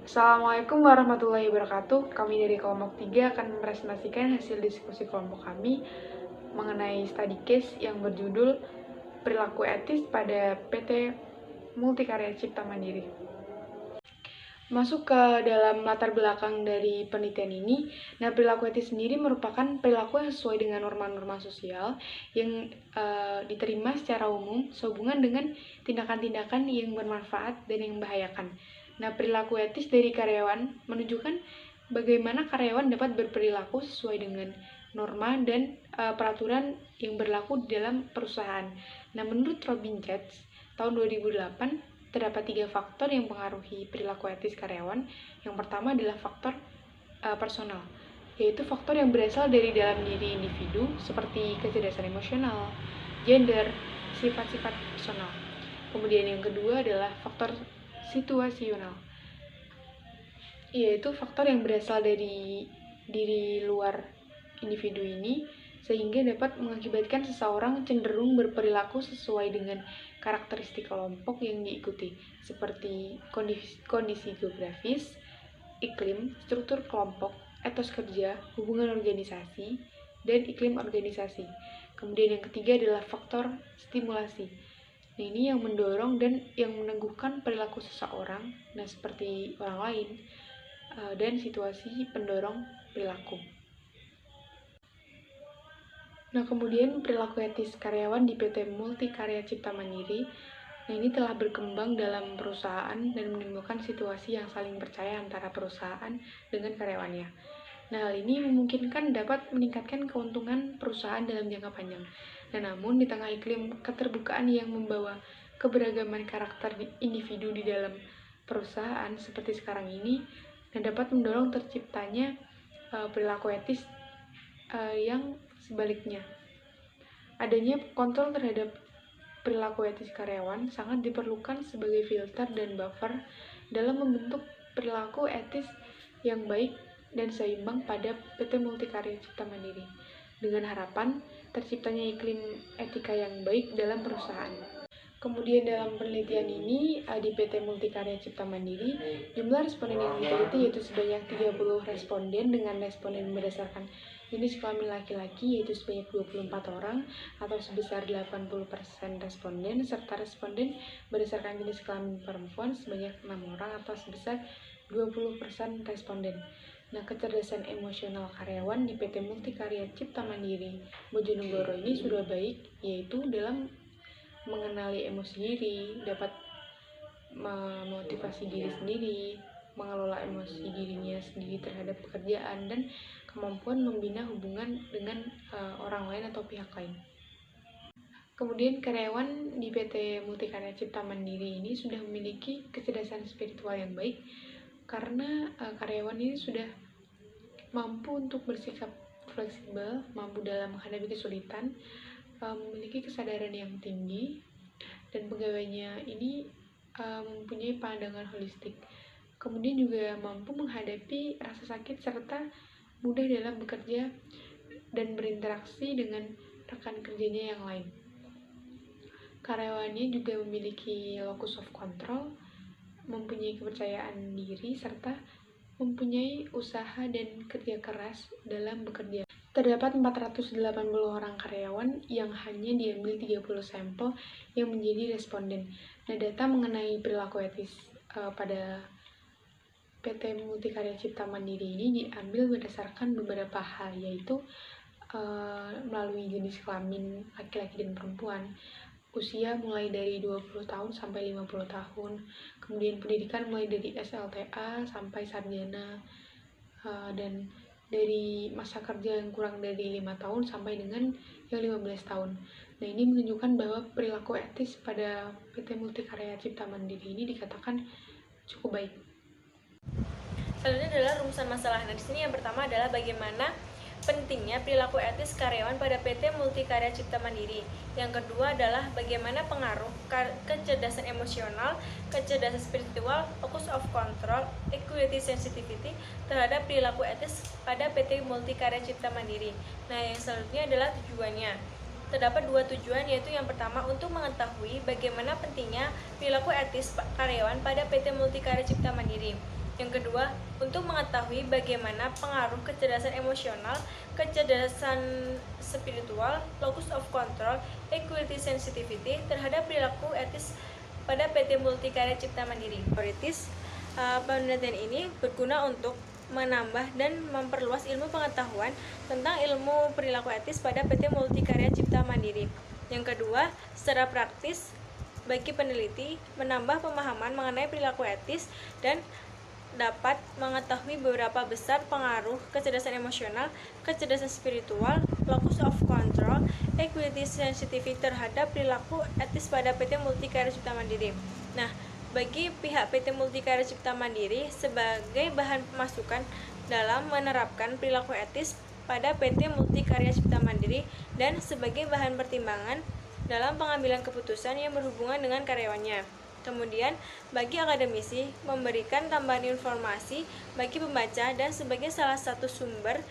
Assalamualaikum warahmatullahi wabarakatuh. Kami dari kelompok 3 akan mempresentasikan hasil diskusi kelompok kami mengenai study case yang berjudul Perilaku Etis pada PT Multikarya Cipta Mandiri. Masuk ke dalam latar belakang dari penelitian ini, perilaku etis sendiri merupakan perilaku yang sesuai dengan norma-norma sosial yang diterima secara umum sehubungan dengan tindakan-tindakan yang bermanfaat dan yang membahayakan. Perilaku etis dari karyawan menunjukkan bagaimana karyawan dapat berperilaku sesuai dengan norma dan peraturan yang berlaku di dalam perusahaan. Menurut Robin Jacks tahun 2008, terdapat 3 faktor yang mempengaruhi perilaku etis karyawan. Yang pertama adalah faktor personal, yaitu faktor yang berasal dari dalam diri individu seperti kecerdasan emosional, gender, sifat-sifat personal. Kemudian yang kedua adalah faktor situasional, yaitu faktor yang berasal dari diri luar individu ini sehingga dapat mengakibatkan seseorang cenderung berperilaku sesuai dengan karakteristik kelompok yang diikuti, seperti kondisi geografis, iklim, struktur kelompok, etos kerja, hubungan organisasi, dan iklim organisasi. Kemudian yang ketiga adalah faktor stimulasi. Ini yang mendorong dan yang meneguhkan perilaku seseorang, seperti orang lain, dan situasi pendorong perilaku. Kemudian perilaku etis karyawan di PT Multikarya Cipta Mandiri. Ini telah berkembang dalam perusahaan dan menimbulkan situasi yang saling percaya antara perusahaan dengan karyawannya. Hal ini memungkinkan dapat meningkatkan keuntungan perusahaan dalam jangka panjang. Namun di tengah iklim keterbukaan yang membawa keberagaman karakter individu di dalam perusahaan seperti sekarang ini, dapat mendorong terciptanya perilaku etis yang sebaliknya. Adanya kontrol terhadap perilaku etis karyawan sangat diperlukan sebagai filter dan buffer dalam membentuk perilaku etis yang baik dan seimbang pada PT Multikarya Cipta Mandiri, dengan harapan terciptanya iklim etika yang baik dalam perusahaan. Kemudian dalam penelitian ini di PT Multikarya Cipta Mandiri, jumlah responden yang diteliti yaitu sebanyak 30 responden dengan responden berdasarkan jenis kelamin laki-laki yaitu sebanyak 24 orang atau sebesar 80% responden, serta responden berdasarkan jenis kelamin perempuan sebanyak 6 orang atau sebesar 20% responden. Kecerdasan emosional karyawan di PT Multikarya Cipta Mandiri Bojonegoro ini sudah baik, yaitu dalam mengenali emosi diri, dapat memotivasi diri sendiri, mengelola emosi dirinya sendiri terhadap pekerjaan, dan kemampuan membina hubungan dengan orang lain atau pihak lain. Kemudian karyawan di PT Multikarya Cipta Mandiri ini sudah memiliki kecerdasan spiritual yang baik karena karyawan ini sudah mampu untuk bersikap fleksibel, mampu dalam menghadapi kesulitan, memiliki kesadaran yang tinggi, dan pegawainya ini mempunyai pandangan holistik. Kemudian juga mampu menghadapi rasa sakit serta mudah dalam bekerja dan berinteraksi dengan rekan kerjanya yang lain. Karyawannya juga memiliki locus of control, mempunyai kepercayaan diri, serta mempunyai usaha dan kerja keras dalam bekerja. Terdapat 480 orang karyawan yang hanya diambil 30 sampel yang menjadi responden. Data mengenai perilaku etis pada PT Multikarya Cipta Mandiri ini diambil berdasarkan beberapa hal, yaitu melalui jenis kelamin laki-laki dan perempuan, usia mulai dari 20 tahun sampai 50 tahun, kemudian pendidikan mulai dari SLTA sampai sarjana, dan dari masa kerja yang kurang dari 5 tahun sampai dengan yang 15 tahun. Ini menunjukkan bahwa perilaku etis pada PT Multikarya Cipta Mandiri ini dikatakan cukup baik. Selanjutnya adalah rumusan masalah. Di sini yang pertama adalah bagaimana pentingnya perilaku etis karyawan pada PT Multikarya Cipta Mandiri. Yang kedua adalah bagaimana pengaruh kecerdasan emosional, kecerdasan spiritual, locus of control, equity sensitivity terhadap perilaku etis pada PT Multikarya Cipta Mandiri. Yang selanjutnya adalah tujuannya. Terdapat 2 tujuan, yaitu yang pertama untuk mengetahui bagaimana pentingnya perilaku etis karyawan pada PT Multikarya Cipta Mandiri. Yang kedua, untuk mengetahui bagaimana pengaruh kecerdasan emosional, kecerdasan spiritual, locus of control, equity sensitivity terhadap perilaku etis pada PT Multikarya Cipta Mandiri. Penelitian ini berguna untuk menambah dan memperluas ilmu pengetahuan tentang ilmu perilaku etis pada PT Multikarya Cipta Mandiri. Yang kedua, secara praktis bagi peneliti menambah pemahaman mengenai perilaku etis dan dapat mengetahui beberapa besar pengaruh kecerdasan emosional, kecerdasan spiritual, locus of control, equity sensitivity terhadap perilaku etis pada PT Multikarya Cipta Mandiri. Nah, bagi pihak PT Multikarya Cipta Mandiri sebagai bahan pemasukan dalam menerapkan perilaku etis pada PT Multikarya Cipta Mandiri dan sebagai bahan pertimbangan dalam pengambilan keputusan yang berhubungan dengan karyawannya. Kemudian, bagi akademisi, memberikan tambahan informasi bagi pembaca dan sebagai salah satu sumber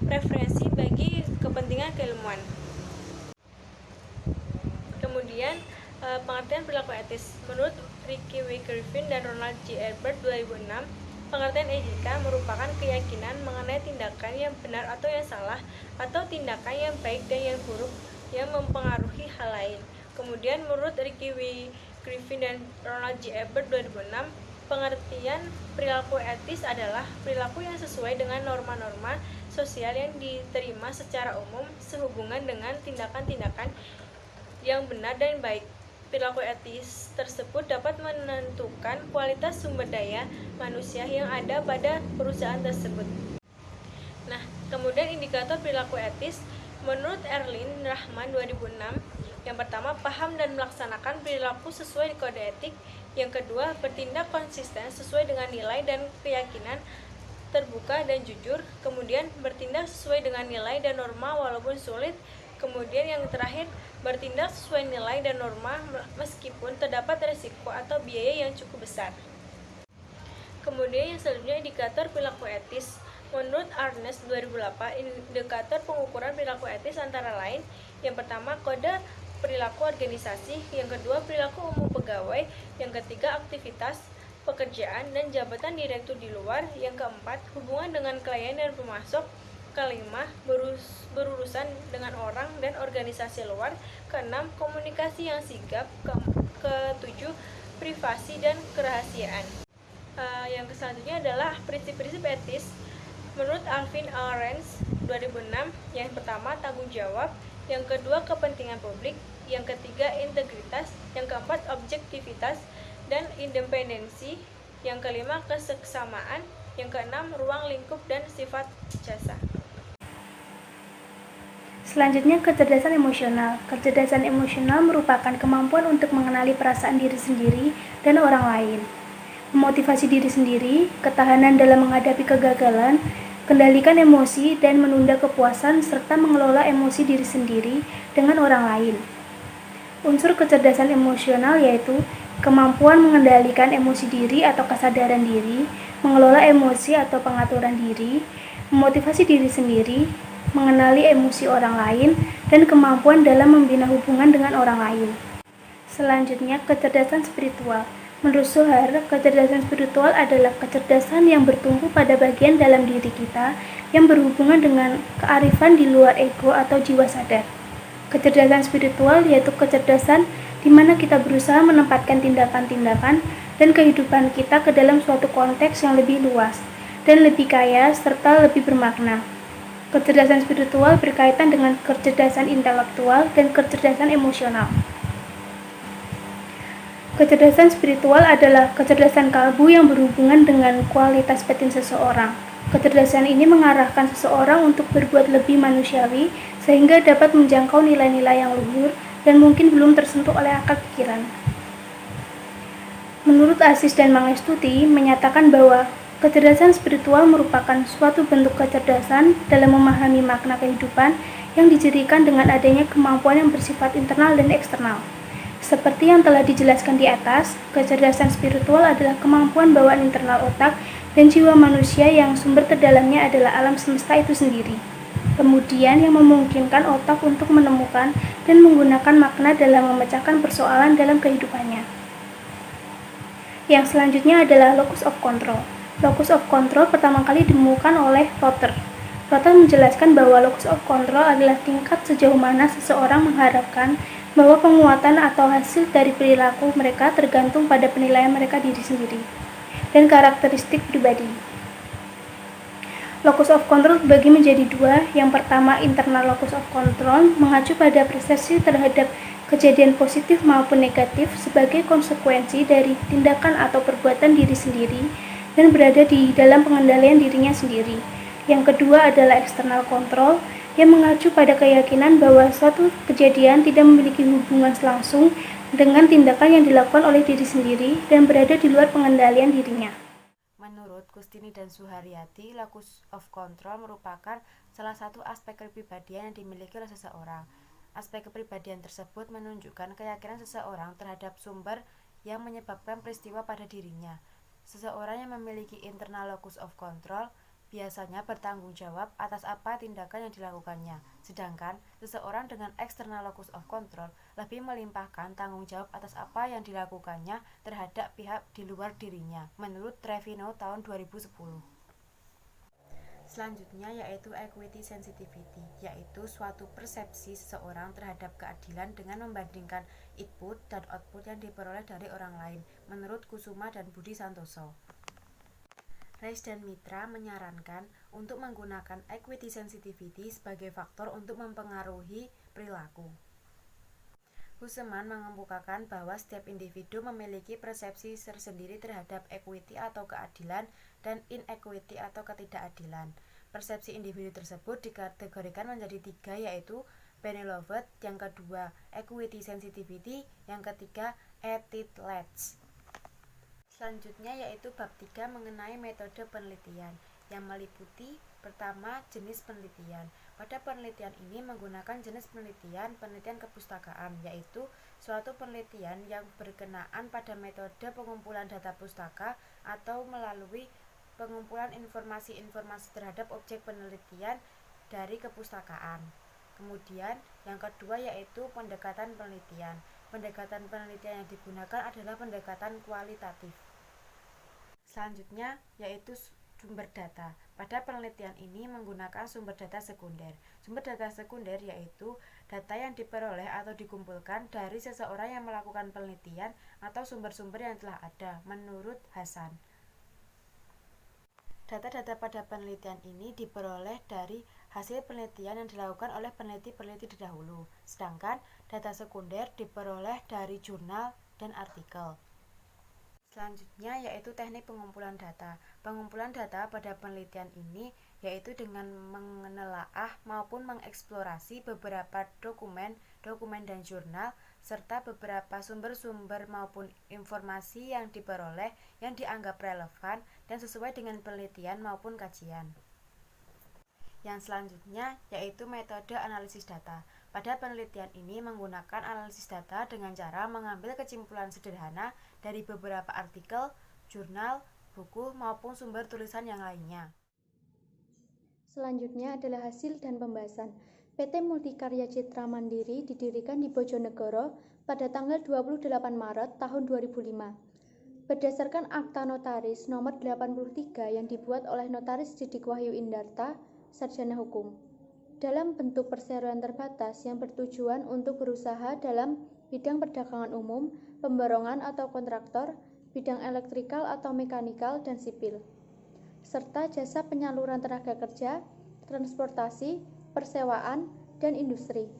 referensi bagi kepentingan keilmuan. Kemudian, pengertian perilaku etis. Menurut Ricky W. Griffin dan Ronald G. Ebert 2006, pengertian etika merupakan keyakinan mengenai tindakan yang benar atau yang salah, atau tindakan yang baik dan yang buruk yang mempengaruhi hal lain. Kemudian, menurut Ricky W. Griffin dan Ronald G. Ebert 2006, pengertian perilaku etis adalah perilaku yang sesuai dengan norma-norma sosial yang diterima secara umum sehubungan dengan tindakan-tindakan yang benar dan baik. Perilaku etis tersebut dapat menentukan kualitas sumber daya manusia yang ada pada perusahaan tersebut. Nah, kemudian indikator perilaku etis menurut Erlin Rahman 2006, yang pertama, paham dan melaksanakan perilaku sesuai kode etik. Yang kedua, bertindak konsisten sesuai dengan nilai dan keyakinan, terbuka dan jujur. Kemudian, bertindak sesuai dengan nilai dan norma walaupun sulit. Kemudian yang terakhir, bertindak sesuai nilai dan norma meskipun terdapat risiko atau biaya yang cukup besar. Kemudian yang selanjutnya, indikator perilaku etis. Menurut Arnes 2008, indikator pengukuran perilaku etis antara lain, yang pertama, kode perilaku organisasi, yang kedua perilaku umum pegawai, yang ketiga aktivitas, pekerjaan, dan jabatan direktur di luar, yang keempat hubungan dengan klien dan pemasok, kelima berurusan dengan orang dan organisasi luar, keenam komunikasi yang sigap, ketujuh privasi dan kerahasiaan. Yang selanjutnya adalah prinsip-prinsip etis menurut Alvin Ahrens 2006, yang pertama tanggung jawab, yang kedua kepentingan publik, yang ketiga integritas, yang keempat objektivitas dan independensi, yang kelima keseksamaan, yang keenam ruang lingkup dan sifat jasa. Selanjutnya, kecerdasan emosional. Kecerdasan emosional merupakan kemampuan untuk mengenali perasaan diri sendiri dan orang lain, memotivasi diri sendiri, ketahanan dalam menghadapi kegagalan, kendalikan emosi dan menunda kepuasan, serta mengelola emosi diri sendiri dengan orang lain. Unsur kecerdasan emosional yaitu kemampuan mengendalikan emosi diri atau kesadaran diri, mengelola emosi atau pengaturan diri, memotivasi diri sendiri, mengenali emosi orang lain, dan kemampuan dalam membina hubungan dengan orang lain. Selanjutnya, kecerdasan spiritual. Menurut Sohar, kecerdasan spiritual adalah kecerdasan yang bertumpu pada bagian dalam diri kita yang berhubungan dengan kearifan di luar ego atau jiwa sadar. Kecerdasan spiritual yaitu kecerdasan di mana kita berusaha menempatkan tindakan-tindakan dan kehidupan kita ke dalam suatu konteks yang lebih luas dan lebih kaya serta lebih bermakna. Kecerdasan spiritual berkaitan dengan kecerdasan intelektual dan kecerdasan emosional. Kecerdasan spiritual adalah kecerdasan kalbu yang berhubungan dengan kualitas batin seseorang. Kecerdasan ini mengarahkan seseorang untuk berbuat lebih manusiawi sehingga dapat menjangkau nilai-nilai yang luhur dan mungkin belum tersentuh oleh akal pikiran. Menurut Aziz dan Mangestuti menyatakan bahwa kecerdasan spiritual merupakan suatu bentuk kecerdasan dalam memahami makna kehidupan yang dicirikan dengan adanya kemampuan yang bersifat internal dan eksternal. Seperti yang telah dijelaskan di atas, kecerdasan spiritual adalah kemampuan bawaan internal otak dan jiwa manusia yang sumber terdalamnya adalah alam semesta itu sendiri. Kemudian yang memungkinkan otak untuk menemukan dan menggunakan makna dalam memecahkan persoalan dalam kehidupannya. Yang selanjutnya adalah locus of control. Locus of control pertama kali ditemukan oleh Rotter. Rotter menjelaskan bahwa locus of control adalah tingkat sejauh mana seseorang mengharapkan bahwa penguatan atau hasil dari perilaku mereka tergantung pada penilaian mereka diri sendiri dan karakteristik pribadi. Locus of control dibagi menjadi dua. Yang pertama, internal locus of control, mengacu pada persepsi terhadap kejadian positif maupun negatif sebagai konsekuensi dari tindakan atau perbuatan diri sendiri dan berada di dalam pengendalian dirinya sendiri. Yang kedua adalah external control, yang mengacu pada keyakinan bahwa suatu kejadian tidak memiliki hubungan langsung dengan tindakan yang dilakukan oleh diri sendiri dan berada di luar pengendalian dirinya. Menurut Gustini dan Suharyati, locus of control merupakan salah satu aspek kepribadian yang dimiliki oleh seseorang. Aspek kepribadian tersebut menunjukkan keyakinan seseorang terhadap sumber yang menyebabkan peristiwa pada dirinya. Seseorang yang memiliki internal locus of control biasanya bertanggung jawab atas apa tindakan yang dilakukannya, sedangkan seseorang dengan external locus of control lebih melimpahkan tanggung jawab atas apa yang dilakukannya terhadap pihak di luar dirinya, menurut Trevino tahun 2010. Selanjutnya yaitu equity sensitivity, yaitu suatu persepsi seseorang terhadap keadilan dengan membandingkan input dan output yang diperoleh dari orang lain, menurut Kusuma dan Budi Santoso. Reis dan Mitra menyarankan untuk menggunakan equity sensitivity sebagai faktor untuk mempengaruhi perilaku. Huseman mengemukakan bahwa setiap individu memiliki persepsi tersendiri terhadap equity atau keadilan dan inequity atau ketidakadilan. Persepsi individu tersebut dikategorikan menjadi tiga, yaitu Beneloved, yang kedua equity sensitivity, yang ketiga attitudes. Selanjutnya yaitu bab 3 mengenai metode penelitian, yang meliputi pertama jenis penelitian. Pada penelitian ini menggunakan jenis penelitian kepustakaan, yaitu suatu penelitian yang berkenaan pada metode pengumpulan data pustaka atau melalui pengumpulan informasi-informasi terhadap objek penelitian dari kepustakaan. Kemudian yang kedua yaitu pendekatan penelitian. Pendekatan penelitian yang digunakan adalah pendekatan kualitatif. Selanjutnya yaitu sumber data. Pada penelitian ini menggunakan sumber data sekunder. Sumber data sekunder yaitu data yang diperoleh atau dikumpulkan dari seseorang yang melakukan penelitian atau sumber-sumber yang telah ada, menurut Hasan. Data-data pada penelitian ini diperoleh dari hasil penelitian yang dilakukan oleh peneliti-peneliti terdahulu, sedangkan data sekunder diperoleh dari jurnal dan artikel. Selanjutnya yaitu teknik pengumpulan data. Pengumpulan data pada penelitian ini yaitu dengan menelaah maupun mengeksplorasi beberapa dokumen dan jurnal serta beberapa sumber-sumber maupun informasi yang diperoleh yang dianggap relevan dan sesuai dengan penelitian maupun kajian. Yang selanjutnya yaitu metode analisis data. Pada penelitian ini menggunakan analisis data dengan cara mengambil kesimpulan sederhana dari beberapa artikel, jurnal, buku, maupun sumber tulisan yang lainnya. Selanjutnya adalah hasil dan pembahasan. PT Multikarya Citra Mandiri didirikan di Bojonegoro pada tanggal 28 Maret tahun 2005. Berdasarkan Akta Notaris nomor 83 yang dibuat oleh Notaris Didik Wahyu Indarta, Sarjana Hukum, dalam bentuk perseroan terbatas yang bertujuan untuk berusaha dalam bidang perdagangan umum, pemborongan atau kontraktor, bidang elektrikal atau mekanikal dan sipil, serta jasa penyaluran tenaga kerja, transportasi, persewaan, dan industri.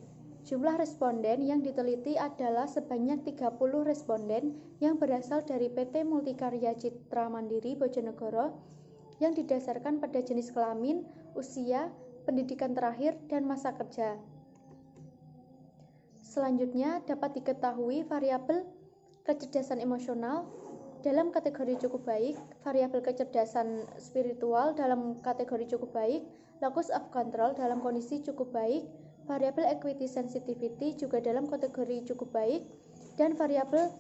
Jumlah responden yang diteliti adalah sebanyak 30 responden yang berasal dari PT Multikarya Citra Mandiri Bojonegoro yang didasarkan pada jenis kelamin, usia, pendidikan terakhir, dan masa kerja. Selanjutnya dapat diketahui variabel kecerdasan emosional dalam kategori cukup baik, variabel kecerdasan spiritual dalam kategori cukup baik, locus of control dalam kondisi cukup baik, variabel equity sensitivity juga dalam kategori cukup baik, dan variabel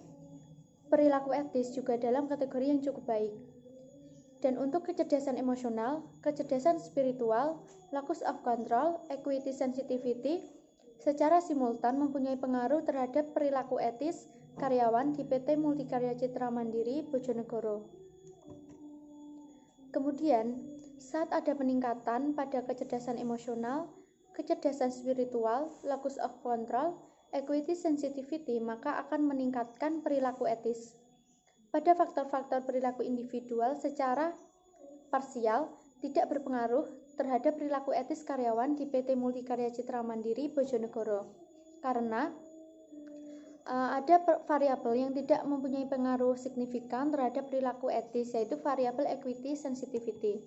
perilaku etis juga dalam kategori yang cukup baik. Dan untuk kecerdasan emosional, kecerdasan spiritual, locus of control, equity sensitivity secara simultan mempunyai pengaruh terhadap perilaku etis karyawan di PT Multikarya Citra Mandiri Bojonegoro. Kemudian, saat ada peningkatan pada kecerdasan emosional, kecerdasan spiritual, locus of control, equity sensitivity, maka akan meningkatkan perilaku etis. Pada faktor-faktor perilaku individual secara parsial tidak berpengaruh terhadap perilaku etis karyawan di PT Multikarya Citra Mandiri Bojonegoro, karena ada variabel yang tidak mempunyai pengaruh signifikan terhadap perilaku etis, yaitu variabel equity sensitivity.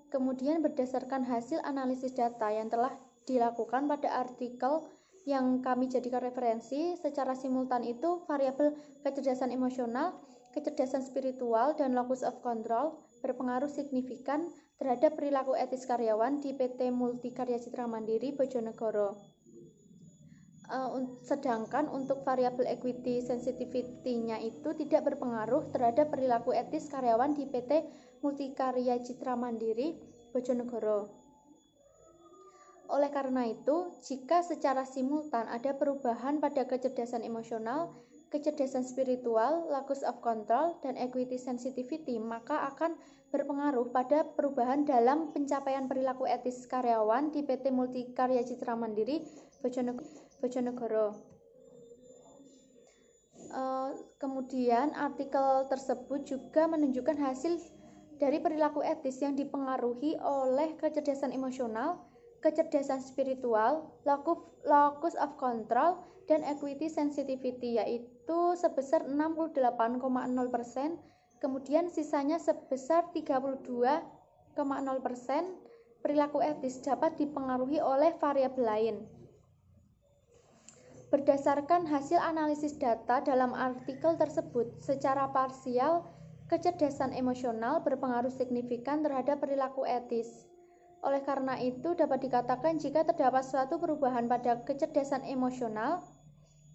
Kemudian berdasarkan hasil analisis data yang telah dilakukan pada artikel yang kami jadikan referensi, secara simultan itu variabel kecerdasan emosional, kecerdasan spiritual, dan locus of control berpengaruh signifikan terhadap perilaku etis karyawan di PT Multikarya Citra Mandiri Bojonegoro. Sedangkan untuk variabel equity sensitivity-nya itu tidak berpengaruh terhadap perilaku etis karyawan di PT Multikarya Citra Mandiri Bojonegoro. Oleh karena itu, jika secara simultan ada perubahan pada kecerdasan emosional, kecerdasan spiritual, locus of control, dan equity sensitivity, maka akan berpengaruh pada perubahan dalam pencapaian perilaku etis karyawan di PT Multikarya Citra Mandiri Bojonegoro. Kemudian artikel tersebut juga menunjukkan hasil dari perilaku etis yang dipengaruhi oleh kecerdasan emosional, kecerdasan spiritual, locus of control, dan equity sensitivity, yaitu sebesar 68,0%, kemudian sisanya sebesar 32,0% perilaku etis dapat dipengaruhi oleh variabel lain. Berdasarkan hasil analisis data dalam artikel tersebut, secara parsial, kecerdasan emosional berpengaruh signifikan terhadap perilaku etis. Oleh karena itu, dapat dikatakan jika terdapat suatu perubahan pada kecerdasan emosional,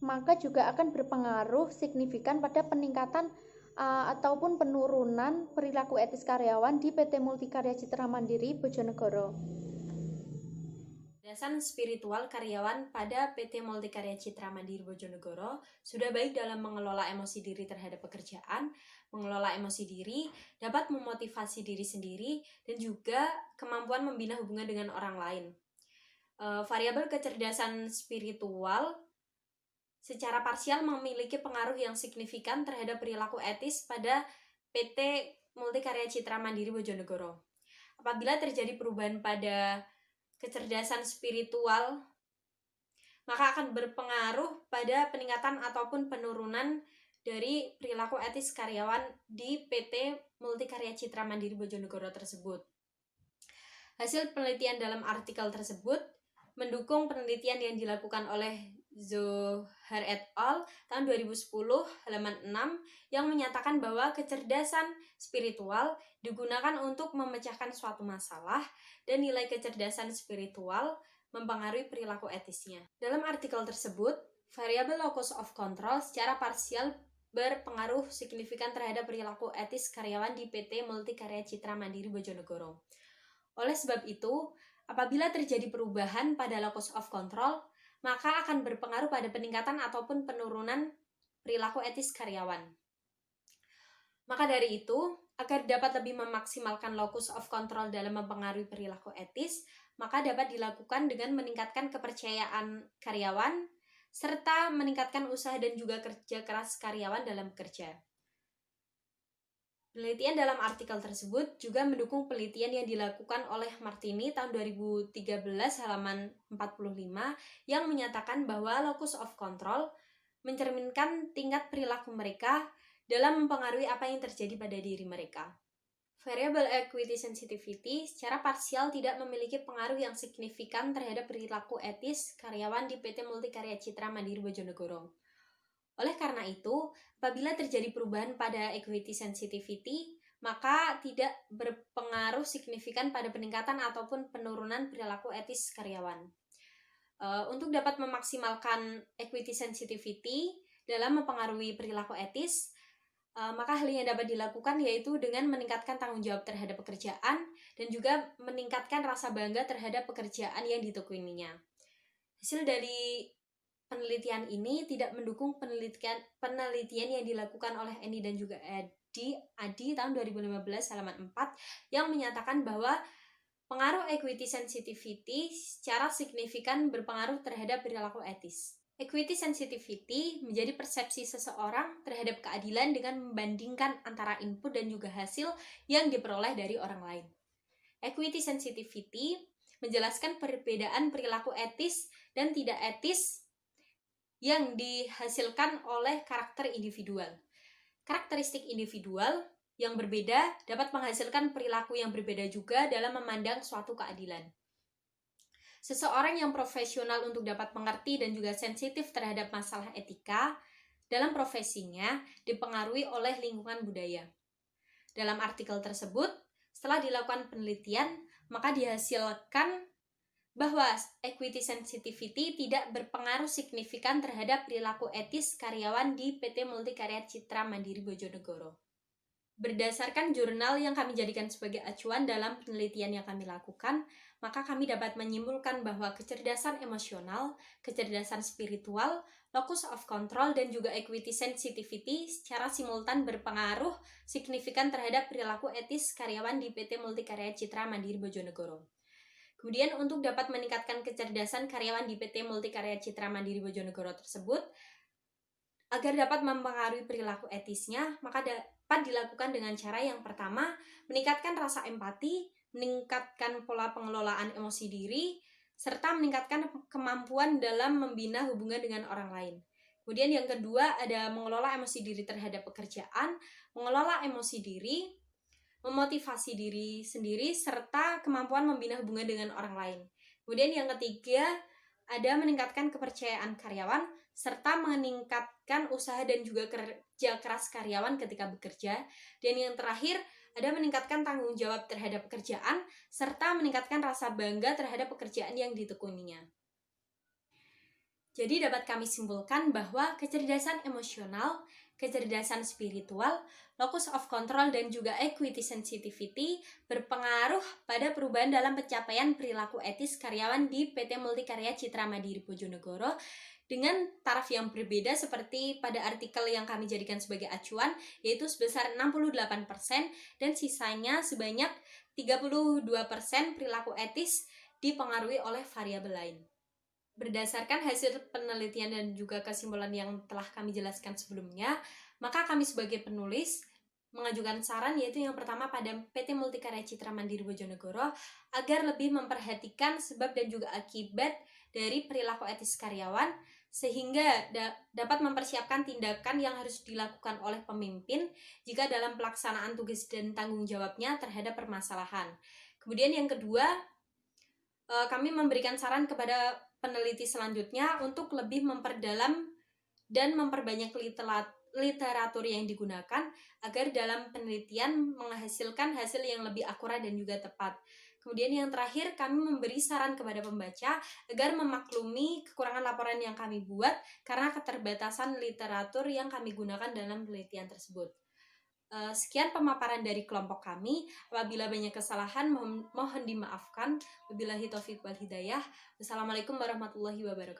maka juga akan berpengaruh signifikan pada peningkatan ataupun penurunan perilaku etis karyawan di PT Multikarya Citra Mandiri Bojonegoro. Kecerdasan spiritual karyawan pada PT Multikarya Citra Mandiri Bojonegoro sudah baik dalam mengelola emosi diri terhadap pekerjaan, mengelola emosi diri, dapat memotivasi diri sendiri, dan juga kemampuan membina hubungan dengan orang lain. Variabel kecerdasan spiritual secara parsial memiliki pengaruh yang signifikan terhadap perilaku etis pada PT Multikarya Citra Mandiri Bojonegoro. Apabila terjadi perubahan pada kecerdasan spiritual, maka akan berpengaruh pada peningkatan ataupun penurunan dari perilaku etis karyawan di PT Multikarya Citra Mandiri Bojonegoro tersebut. Hasil penelitian dalam artikel tersebut mendukung penelitian yang dilakukan oleh Zohar et al. Tahun 2010 halaman 6 yang menyatakan bahwa kecerdasan spiritual digunakan untuk memecahkan suatu masalah dan nilai kecerdasan spiritual mempengaruhi perilaku etisnya. Dalam artikel tersebut, variabel locus of control secara parsial berpengaruh signifikan terhadap perilaku etis karyawan di PT Multikarya Citra Mandiri Bojonegoro. Oleh sebab itu, apabila terjadi perubahan pada locus of control, maka akan berpengaruh pada peningkatan ataupun penurunan perilaku etis karyawan. Maka dari itu, agar dapat lebih memaksimalkan locus of control dalam mempengaruhi perilaku etis, maka dapat dilakukan dengan meningkatkan kepercayaan karyawan, serta meningkatkan usaha dan juga kerja keras karyawan dalam bekerja. Penelitian dalam artikel tersebut juga mendukung penelitian yang dilakukan oleh Martini tahun 2013 halaman 45 yang menyatakan bahwa locus of control mencerminkan tingkat perilaku mereka dalam mempengaruhi apa yang terjadi pada diri mereka. Variable equity sensitivity secara parsial tidak memiliki pengaruh yang signifikan terhadap perilaku etis karyawan di PT Multikarya Citra Mandiri Bojonegoro. Oleh karena itu, apabila terjadi perubahan pada equity sensitivity, maka tidak berpengaruh signifikan pada peningkatan ataupun penurunan perilaku etis karyawan. Untuk dapat memaksimalkan equity sensitivity dalam mempengaruhi perilaku etis, maka hal yang dapat dilakukan yaitu dengan meningkatkan tanggung jawab terhadap pekerjaan dan juga meningkatkan rasa bangga terhadap pekerjaan yang ditekuninya. Hasil dari penelitian ini tidak mendukung penelitian yang dilakukan oleh Eni dan juga Ed di ADI tahun 2015 halaman 4 yang menyatakan bahwa pengaruh equity sensitivity secara signifikan berpengaruh terhadap perilaku etis. Equity sensitivity menjadi persepsi seseorang terhadap keadilan dengan membandingkan antara input dan juga hasil yang diperoleh dari orang lain. Equity sensitivity menjelaskan perbedaan perilaku etis dan tidak etis yang dihasilkan oleh karakter individual. Karakteristik individual yang berbeda dapat menghasilkan perilaku yang berbeda juga dalam memandang suatu keadilan. Seseorang yang profesional untuk dapat mengerti dan juga sensitif terhadap masalah etika dalam profesinya dipengaruhi oleh lingkungan budaya. Dalam artikel tersebut, setelah dilakukan penelitian, maka dihasilkan bahwa equity sensitivity tidak berpengaruh signifikan terhadap perilaku etis karyawan di PT Multikarya Citra Mandiri Bojonegoro. Berdasarkan jurnal yang kami jadikan sebagai acuan dalam penelitian yang kami lakukan, maka kami dapat menyimpulkan bahwa kecerdasan emosional, kecerdasan spiritual, locus of control, dan juga equity sensitivity secara simultan berpengaruh signifikan terhadap perilaku etis karyawan di PT Multikarya Citra Mandiri Bojonegoro. Kemudian untuk dapat meningkatkan kecerdasan karyawan di PT Multikarya Citra Mandiri Bojonegoro tersebut, agar dapat mempengaruhi perilaku etisnya, maka dapat dilakukan dengan cara yang pertama, meningkatkan rasa empati, meningkatkan pola pengelolaan emosi diri, serta meningkatkan kemampuan dalam membina hubungan dengan orang lain. Kemudian yang kedua ada mengelola emosi diri terhadap pekerjaan, mengelola emosi diri, memotivasi diri sendiri, serta kemampuan membina hubungan dengan orang lain. Kemudian yang ketiga ada meningkatkan kepercayaan karyawan, serta meningkatkan usaha dan juga kerja keras karyawan ketika bekerja. Dan yang terakhir, ada meningkatkan tanggung jawab terhadap pekerjaan, serta meningkatkan rasa bangga terhadap pekerjaan yang ditekuninya. Jadi dapat kami simpulkan bahwa kecerdasan emosional, kecerdasan spiritual, locus of control, dan juga equity sensitivity berpengaruh pada perubahan dalam pencapaian perilaku etis karyawan di PT Multikarya Citra Mandiri Bojonegoro dengan taraf yang berbeda seperti pada artikel yang kami jadikan sebagai acuan, yaitu sebesar 68% dan sisanya sebanyak 32% perilaku etis dipengaruhi oleh variabel lain. Berdasarkan hasil penelitian dan juga kesimpulan yang telah kami jelaskan sebelumnya, maka kami sebagai penulis mengajukan saran, yaitu yang pertama pada PT Multikarya Citra Mandiri Bojonegoro agar lebih memperhatikan sebab dan juga akibat dari perilaku etis karyawan sehingga dapat mempersiapkan tindakan yang harus dilakukan oleh pemimpin jika dalam pelaksanaan tugas dan tanggung jawabnya terhadap permasalahan. Kemudian yang kedua, kami memberikan saran kepada peneliti selanjutnya untuk lebih memperdalam dan memperbanyak literatur yang digunakan agar dalam penelitian menghasilkan hasil yang lebih akurat dan juga tepat. Kemudian yang terakhir, kami memberi saran kepada pembaca agar memaklumi kekurangan laporan yang kami buat karena keterbatasan literatur yang kami gunakan dalam penelitian tersebut. Sekian pemaparan dari kelompok kami. Apabila banyak kesalahan mohon dimaafkan. Wabillahi taufiq wal hidayah. Wassalamualaikum warahmatullahi wabarakatuh.